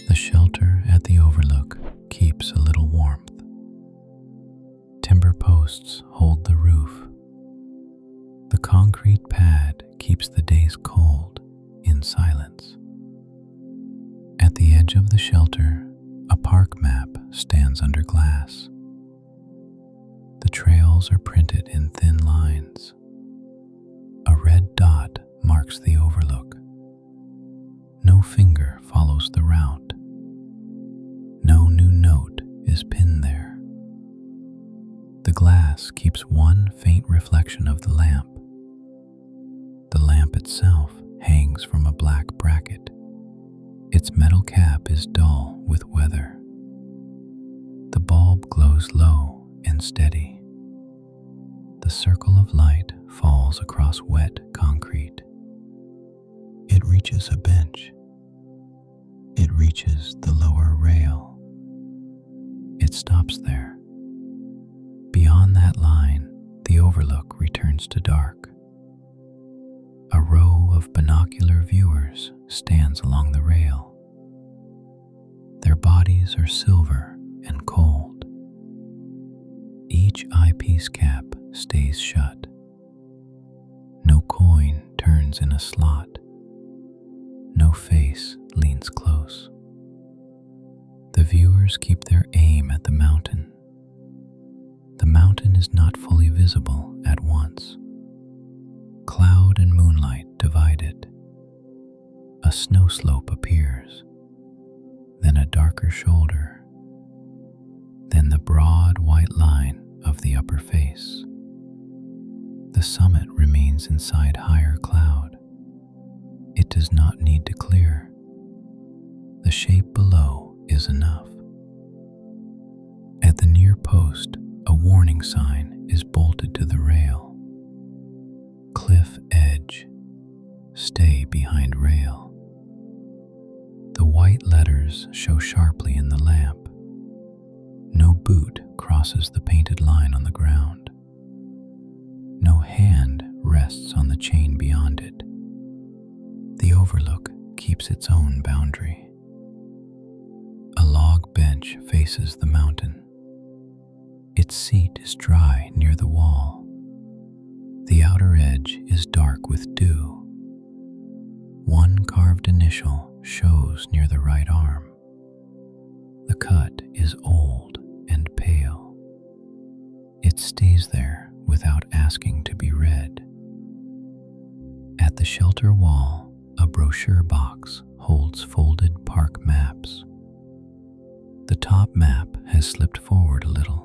The shelter at the overlook keeps a little warmth. Timber posts hold the roof. The concrete pad keeps the days cold in silence. At the edge of the shelter, a park map stands under glass. The trails are printed in thin lines. A red dot marks the overlook. No finger follows the route. No new note is pinned there. The glass keeps one faint reflection of the lamp. The lamp itself hangs from a black bracket. Its metal cap is dull with weather. The bulb glows low and steady. The circle of light falls across wet concrete. It reaches a bench. It reaches the lower rail. It stops there. Beyond that line, the overlook returns to dark. A row of binocular viewers stands along the rail. Their bodies are silver and cold. Each eyepiece cap stays shut. No coin turns in a slot. No face leans close. The viewers keep their aim at the mountain. The mountain is not fully visible at once. Cloud and moonlight divide it. A snow slope appears, then a darker shoulder, then the broad white line of the upper face. The summit remains inside higher cloud. It does not need to clear. The shape below is enough. At the near post, a warning sign is bolted to the rail. Cliff edge. Stay behind rail. The white letters show sharply in the lamp. No boot crosses the painted line on the ground. No hand rests on the chain beyond it. The overlook keeps its own boundary. A log bench faces the mountain. Its seat is dry near the wall. The outer edge is dark with dew. One carved initial shows near the right arm. The cut is old and pale. It stays there without asking to be read. At the shelter wall, a brochure box holds folded park maps. The top map has slipped forward a little.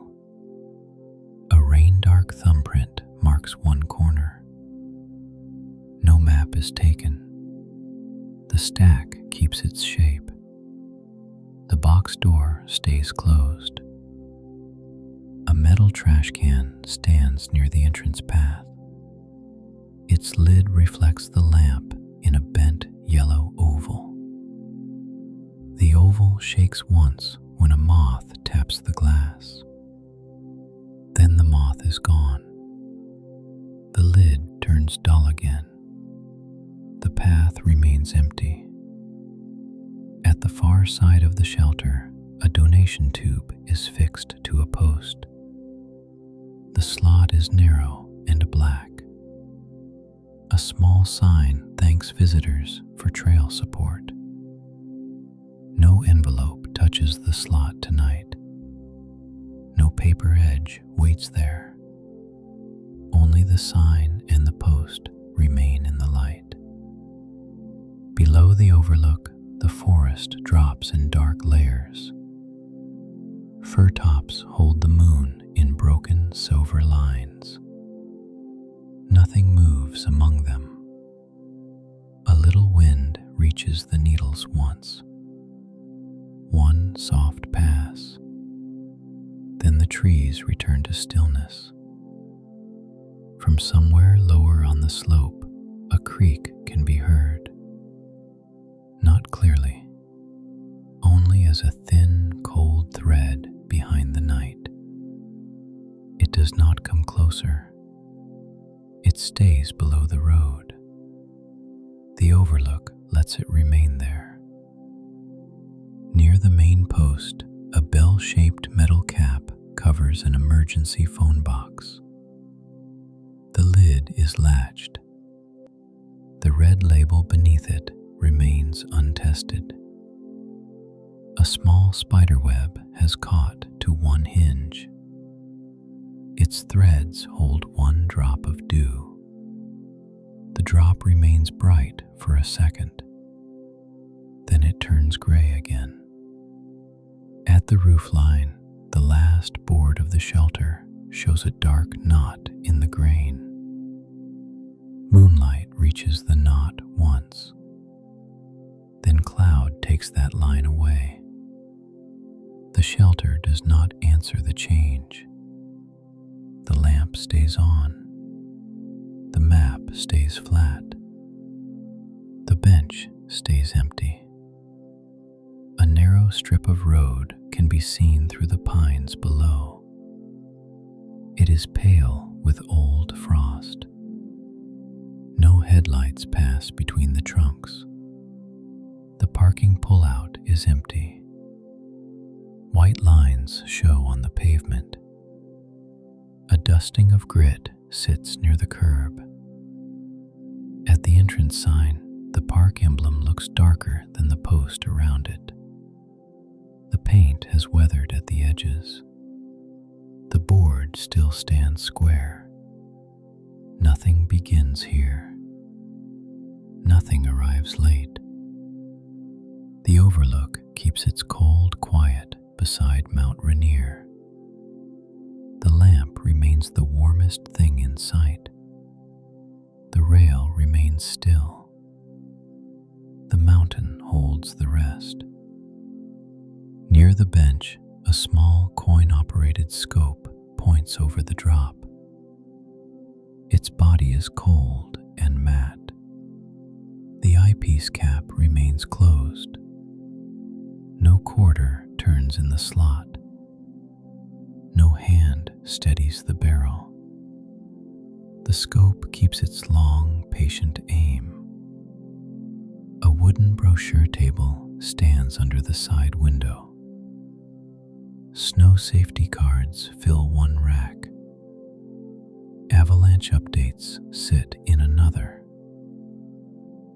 A rain-dark thumbprint marks one corner. No map is taken. The stack keeps its shape. The box door stays closed. A metal trash can stands near the entrance path. Its lid reflects the lamp in a bent yellow oval. The oval shakes once when a moth taps the glass. Then the moth is gone. The lid turns dull again. The path remains empty. At the far side of the shelter, a donation tube is fixed to a post. The slot is narrow and black. A small sign thanks visitors for trail support. No envelope touches the slot tonight. No paper edge waits there. Only the sign and the post remain in the light. Below the overlook, the forest drops in dark layers. Fir tops hold the moon in broken silver lines. Nothing moves among them. A little wind reaches the needles once. One soft pass. Then the trees return to stillness. From somewhere lower on the slope, a creak can be heard. Not clearly, only as a thin, cold thread behind the night. It does not come closer. It stays below the road. The overlook lets it remain there. post, a bell-shaped metal cap covers an emergency phone box. The lid is latched. The red label beneath it remains untested. A small spiderweb has caught to one hinge. Its threads hold one drop of dew. The drop remains bright for a second. Then it turns gray again. At the roofline, the last board of the shelter shows a dark knot in the grain. Moonlight reaches the knot once. Then cloud takes that line away. The shelter does not answer the change. The lamp stays on. The map stays flat. The bench stays empty. A narrow strip of road can be seen through the pines below. It is pale with old frost. No headlights pass between the trunks. The parking pullout is empty. White lines show on the pavement. A dusting of grit sits near the curb. At the entrance sign, the park emblem looks darker than the post around it. The paint has weathered at the edges. The board still stands square. Nothing begins here. Nothing arrives late. The overlook keeps its cold quiet beside Mount Rainier. The lamp remains the warmest thing in sight. The rail remains still. The mountain holds the rest. Near the bench, a small coin-operated scope points over the drop. Its body is cold and matte. The eyepiece cap remains closed. No quarter turns in the slot. No hand steadies the barrel. The scope keeps its long, patient aim. A wooden brochure table stands under the side window. Snow safety cards fill one rack. Avalanche updates sit in another.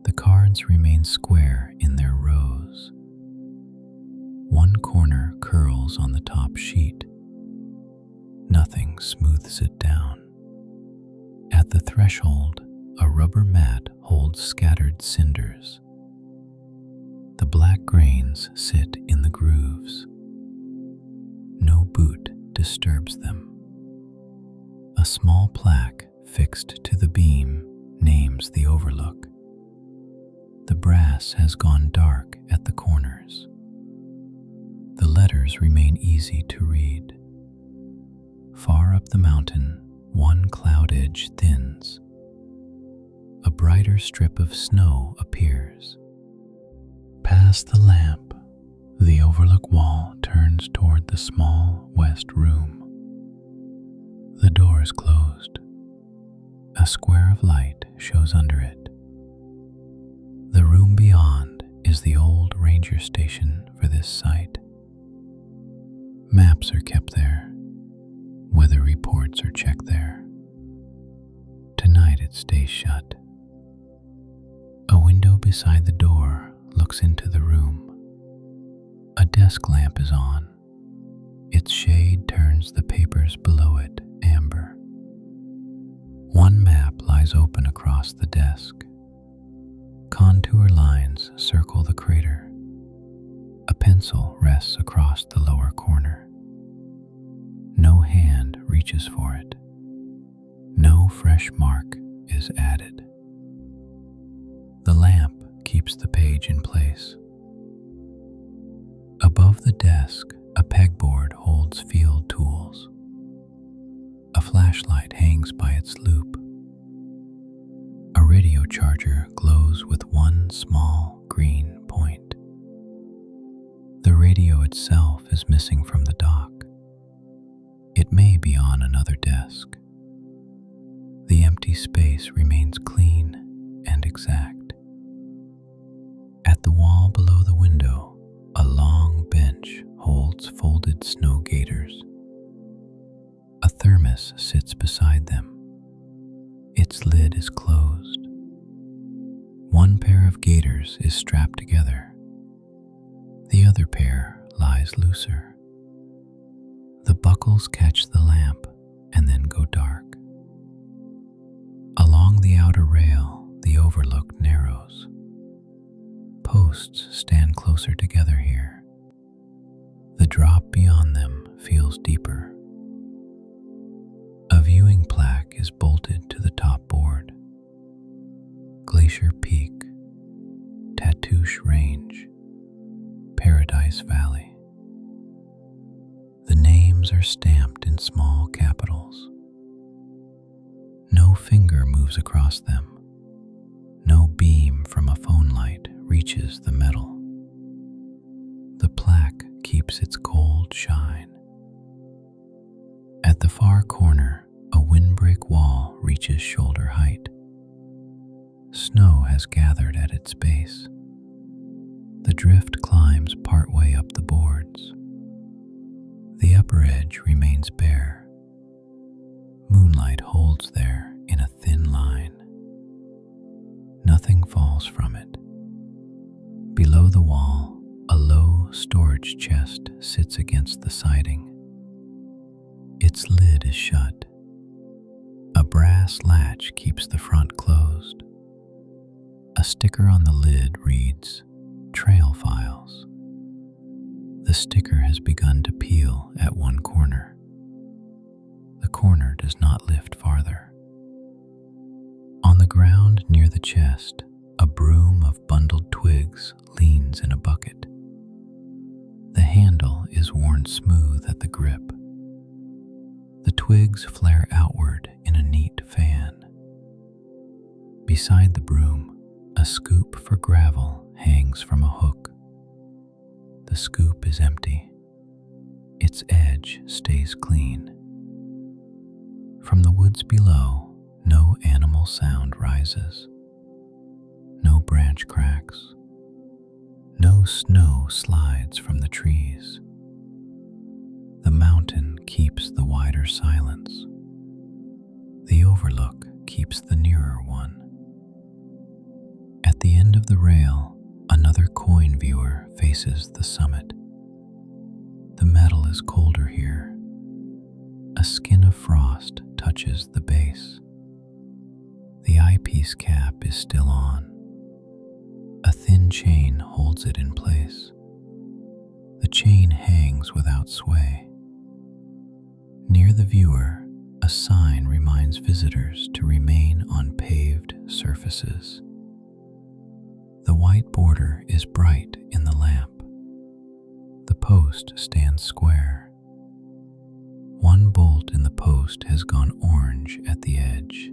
The cards remain square in their rows. One corner curls on the top sheet. Nothing smooths it down. At the threshold, a rubber mat holds scattered cinders. The black grains sit in the grooves. No boot disturbs them. A small plaque fixed to the beam names the overlook. The brass has gone dark at the corners. The letters remain easy to read. Far up the mountain, one cloud edge thins. A brighter strip of snow appears. Past the lamp, the overlook wall turns toward the small west room. The door is closed. A square of light shows under it. The room beyond is the old ranger station for this site. Maps are kept there. Weather reports are checked there. Tonight it stays shut. A window beside the door looks into the room. A desk lamp is on. Its shade turns the papers below it amber. One map lies open across the desk. Contour lines circle the crater. A pencil rests across the lower corner. No hand reaches for it. No fresh mark is added. The lamp keeps the page in place. Above the desk, a pegboard holds field tools. A flashlight hangs by its loop. A radio charger glows with one small green point. The radio itself is missing from the dock. It may be on another desk. The empty space remains clean and exact. At the wall below the window, a long bench child's folded snow gaiters. A thermos sits beside them. Its lid is closed. One pair of gaiters is strapped together. The other pair lies looser. The buckles catch the lamp and then go dark. Along the outer rail, the overlook narrows. Posts stand closer together here. The drop beyond them feels deeper. A viewing plaque is bolted to the top board. Glacier Peak, Tatoosh Range, Paradise Valley. The names are stamped in small capitals. No finger moves across them. No beam from a phone light reaches the metal. The plaque keeps its cold shine. At the far corner, a windbreak wall reaches shoulder height. Snow has gathered at its base. The drift climbs partway up the boards. The upper edge remains bare. Moonlight holds there in a thin line. Nothing falls from it. Below the wall, a low storage chest sits against the siding. Its lid is shut. A brass latch keeps the front closed. A sticker on the lid reads, "Trail Files." The sticker has begun to peel at one corner. The corner does not lift farther. On the ground near the chest, a broom of bundled twigs leans in a bucket. The handle is worn smooth at the grip. The twigs flare outward in a neat fan. Beside the broom, a scoop for gravel hangs from a hook. The scoop is empty. Its edge stays clean. From the woods below, no animal sound rises. No branch cracks. No snow slides from the trees. The mountain keeps the wider silence. The overlook keeps the nearer one. At the end of the rail, another coin viewer faces the summit. The metal is colder here. A skin of frost touches the base. The eyepiece cap is still on. A thin chain holds it in place. The chain hangs without sway. Near the viewer, a sign reminds visitors to remain on paved surfaces. The white border is bright in the lamp. The post stands square. One bolt in the post has gone orange at the edge.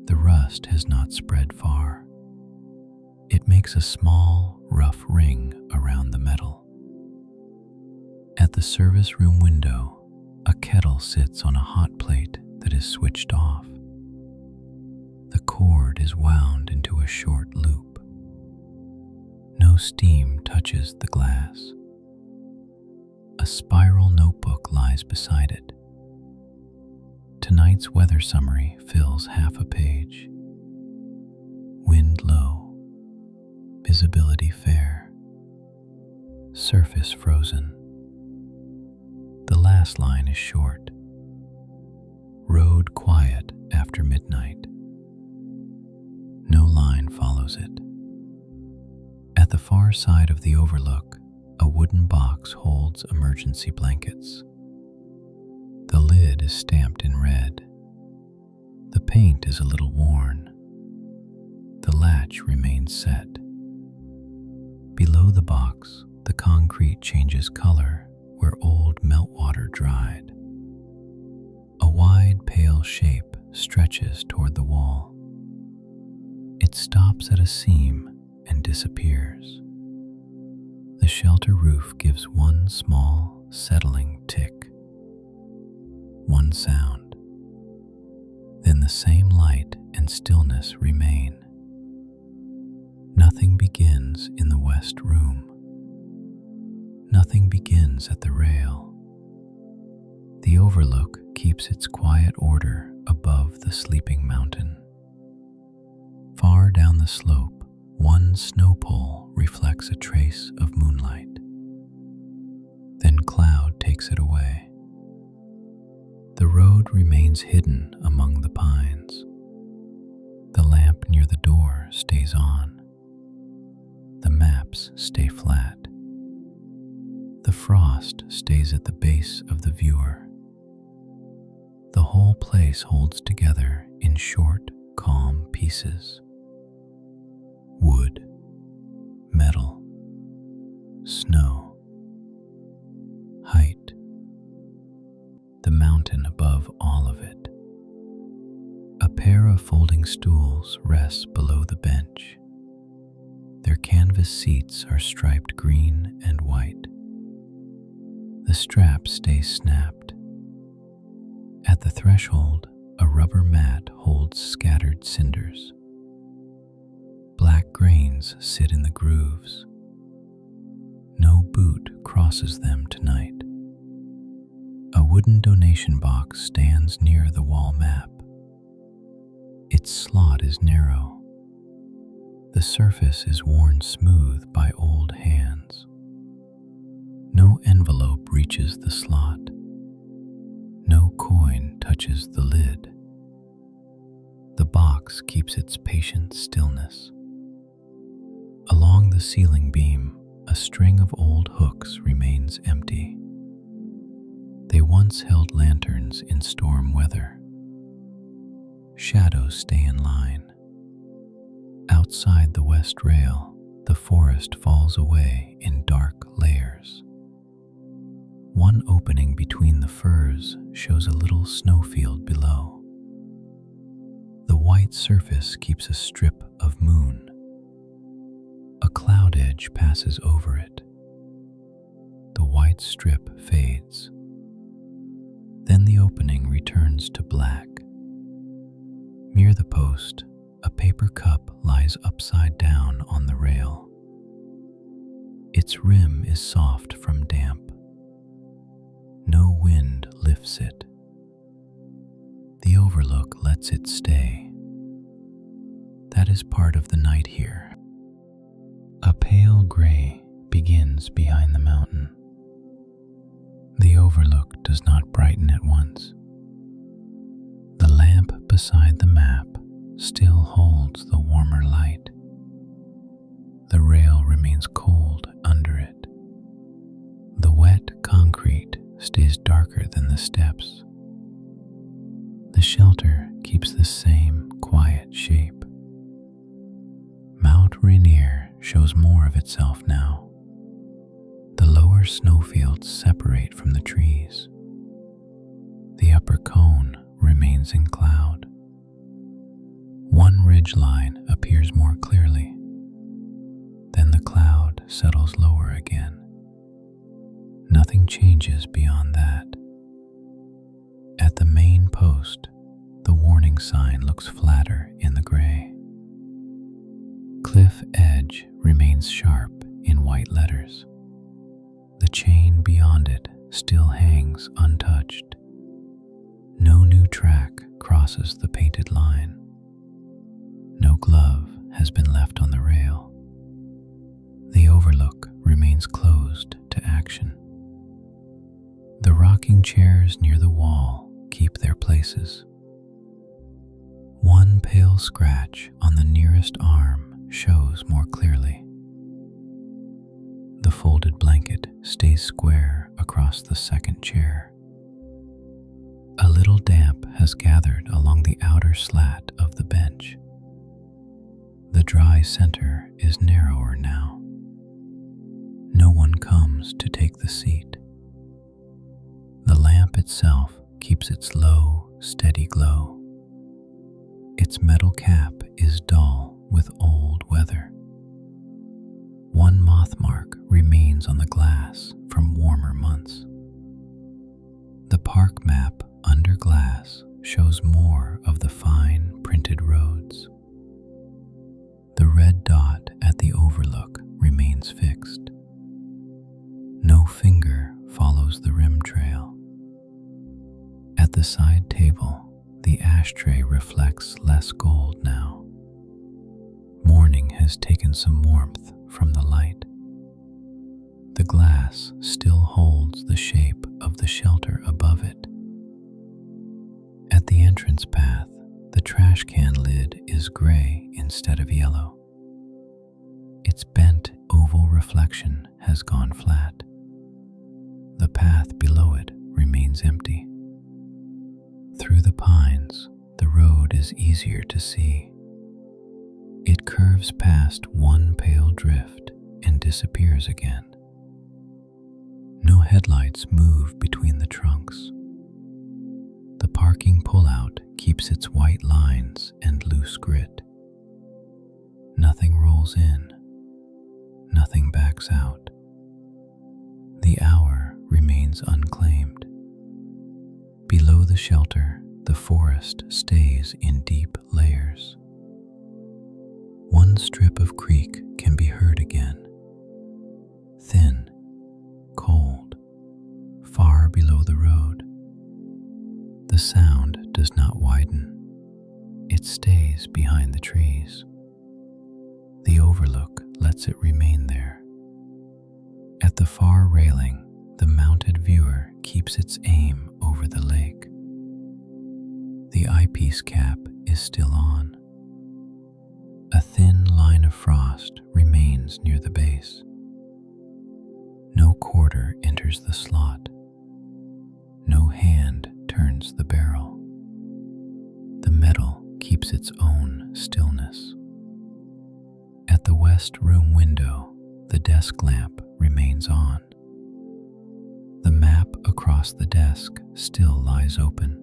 The rust has not spread far. It makes a small, rough ring around the metal. At the service room window, a kettle sits on a hot plate that is switched off. The cord is wound into a short loop. No steam touches the glass. A spiral notebook lies beside it. Tonight's weather summary fills half a page. Wind low. Visibility fair. Surface frozen. The last line is short. Road quiet after midnight. No line follows it. At the far side of the overlook, a wooden box holds emergency blankets. The lid is stamped in red. The paint is a little worn. The latch remains set. Below the box, the concrete changes color where old meltwater dried. A wide, pale shape stretches toward the wall. It stops at a seam and disappears. The shelter roof gives one small, settling tick. One sound. Then the same light and stillness remain. Nothing begins in the west room. Nothing begins at the rail. The overlook keeps its quiet order above the sleeping mountain. Far down the slope, one snow pole reflects a trace of moonlight. Then cloud takes it away. The road remains hidden among the pines. The lamp near the door stays on. The maps stay flat. The frost stays at the base of the viewer. The whole place holds together in short, calm pieces. Wood, metal, snow, height, the mountain above all of it. A pair of folding stools rests below the bench. Their canvas seats are striped green and white. The strap stays snapped. At the threshold, a rubber mat holds scattered cinders. Black grains sit in the grooves. No boot crosses them tonight. A wooden donation box stands near the wall map. Its slot is narrow. The surface is worn smooth by old hands. No envelope reaches the slot. No coin touches the lid. The box keeps its patient stillness. Along the ceiling beam, a string of old hooks remains empty. They once held lanterns in storm weather. Shadows stay in line. Outside the west rail, the forest falls away in dark layers. One opening between the firs shows a little snowfield below. The white surface keeps a strip of moon. A cloud edge passes over it. The white strip fades. Then the opening returns to black. Near the post, a paper cup lies upside down on the rail. Its rim is soft from damp. No wind lifts it. The overlook lets it stay. That is part of the night here. A pale gray begins behind the mountain. The overlook does not brighten at once. The lamp beside the map still holds the warmer light. The rail remains cold under it. The wet concrete stays darker than the steps. The shelter keeps the same quiet shape. Mount Rainier shows more of itself now. The lower snowfields separate from the trees. The upper cone remains in cloud. One ridge line appears more clearly. Then the cloud settles lower again. Nothing changes beyond that. At the main post, the warning sign looks flatter in the gray. Cliff edge remains sharp in white letters. The chain beyond it still hangs untouched. No new track crosses the painted line. No glove has been left on the rail. The overlook remains closed to action. The rocking chairs near the wall keep their places. One pale scratch on the nearest arm shows more clearly. The folded blanket stays square across the second chair. A little damp has gathered along the outer slat of the bench. The dry center is narrower now. No one comes to take the seat. The lamp itself keeps its low, steady glow. Its metal cap is dull with old weather. One moth mark remains on the glass from warmer months. The park map under glass shows more of the fine printed roads. The red dot at the overlook remains fixed. No the side table, the ashtray reflects less gold now. Morning has taken some warmth from the light. The glass still holds the shape of the shelter above it. At the entrance path, the trash can lid is gray instead of yellow. Its bent oval reflection has gone flat. The path below it remains empty. Through the pines, the road is easier to see. It curves past one pale drift and disappears again. No headlights move between the trunks. The parking pullout keeps its white lines and loose grit. Nothing rolls in. Nothing backs out. The hour remains unclaimed. Below the shelter, the forest stays in deep layers. One strip of creek can be heard again. Thin, cold, far below the road. The sound does not widen. It stays behind the trees. The overlook lets it remain there. At the far railing, the mounted viewer keeps its aim over the lake. The eyepiece cap is still on. A thin line of frost remains near the base. No quarter enters the slot. No hand turns the barrel. The metal keeps its own stillness. At the west room window, the desk lamp remains on. The map across the desk still lies open.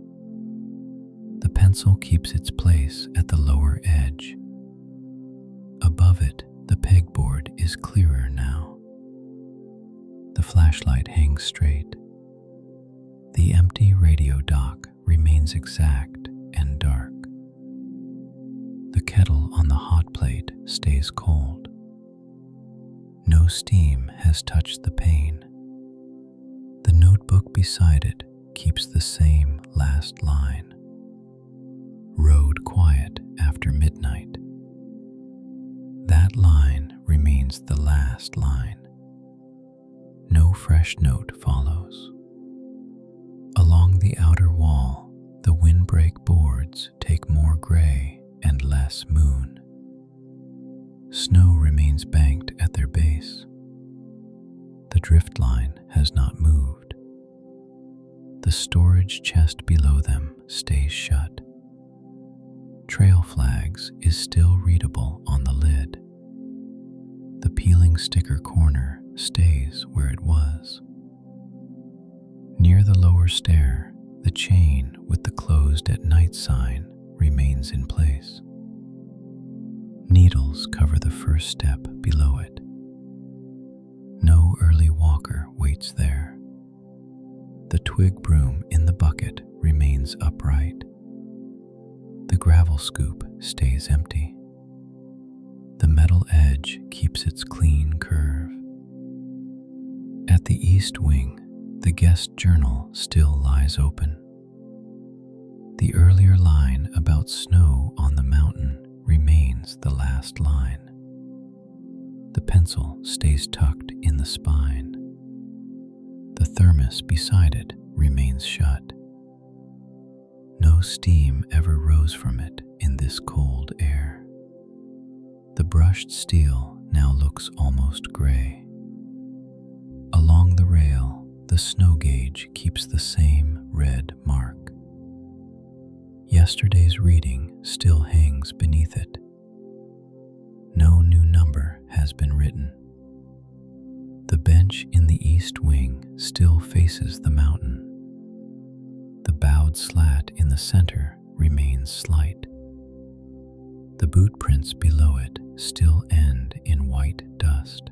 The pencil keeps its place at the lower edge. Above it, the pegboard is clearer now. The flashlight hangs straight. The empty radio dock remains exact and dark. The kettle on the hot plate stays cold. No steam has touched the pane. The notebook beside it keeps the same last line. Road quiet after midnight. That line remains the last line. No fresh note follows. Along the outer wall, the windbreak boards take more gray and less moon. Snow remains banked at their base. The drift line has not moved. The storage chest below them stays shut. Trail flags is still readable on the lid. The peeling sticker corner stays where it was. Near the lower stair, the chain with the closed at night sign remains in place. Needles cover the first step below it. No early walker waits there. The twig broom in the bucket remains upright. The gravel scoop stays empty. The metal edge keeps its clean curve. At the east wing, the guest journal still lies open. The earlier line about snow on the mountain remains the last line. The pencil stays tucked in the spine. The thermos beside it remains shut. No steam ever rose from it in this cold air. The brushed steel now looks almost gray. Along the rail, the snow gauge keeps the same red mark. Yesterday's reading still hangs beneath it. No new number has been written. The bench in the east wing still faces the mountain. The bowed slat in the center remains slight. The boot prints below it still end in white dust.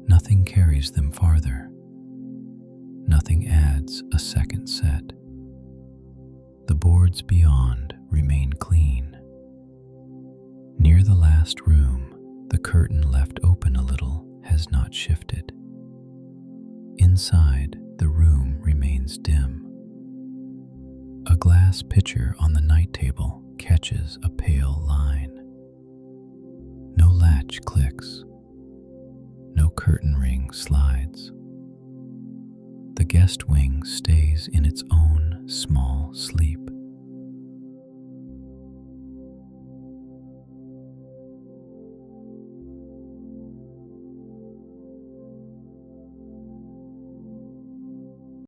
Nothing carries them farther. Nothing adds a second set. The boards beyond remain clean. Near the last room, the curtain left open a little has not shifted. Inside, the room remains dim. A glass pitcher on the night table catches a pale line. No latch clicks. No curtain ring slides. The guest wing stays in its own small sleep.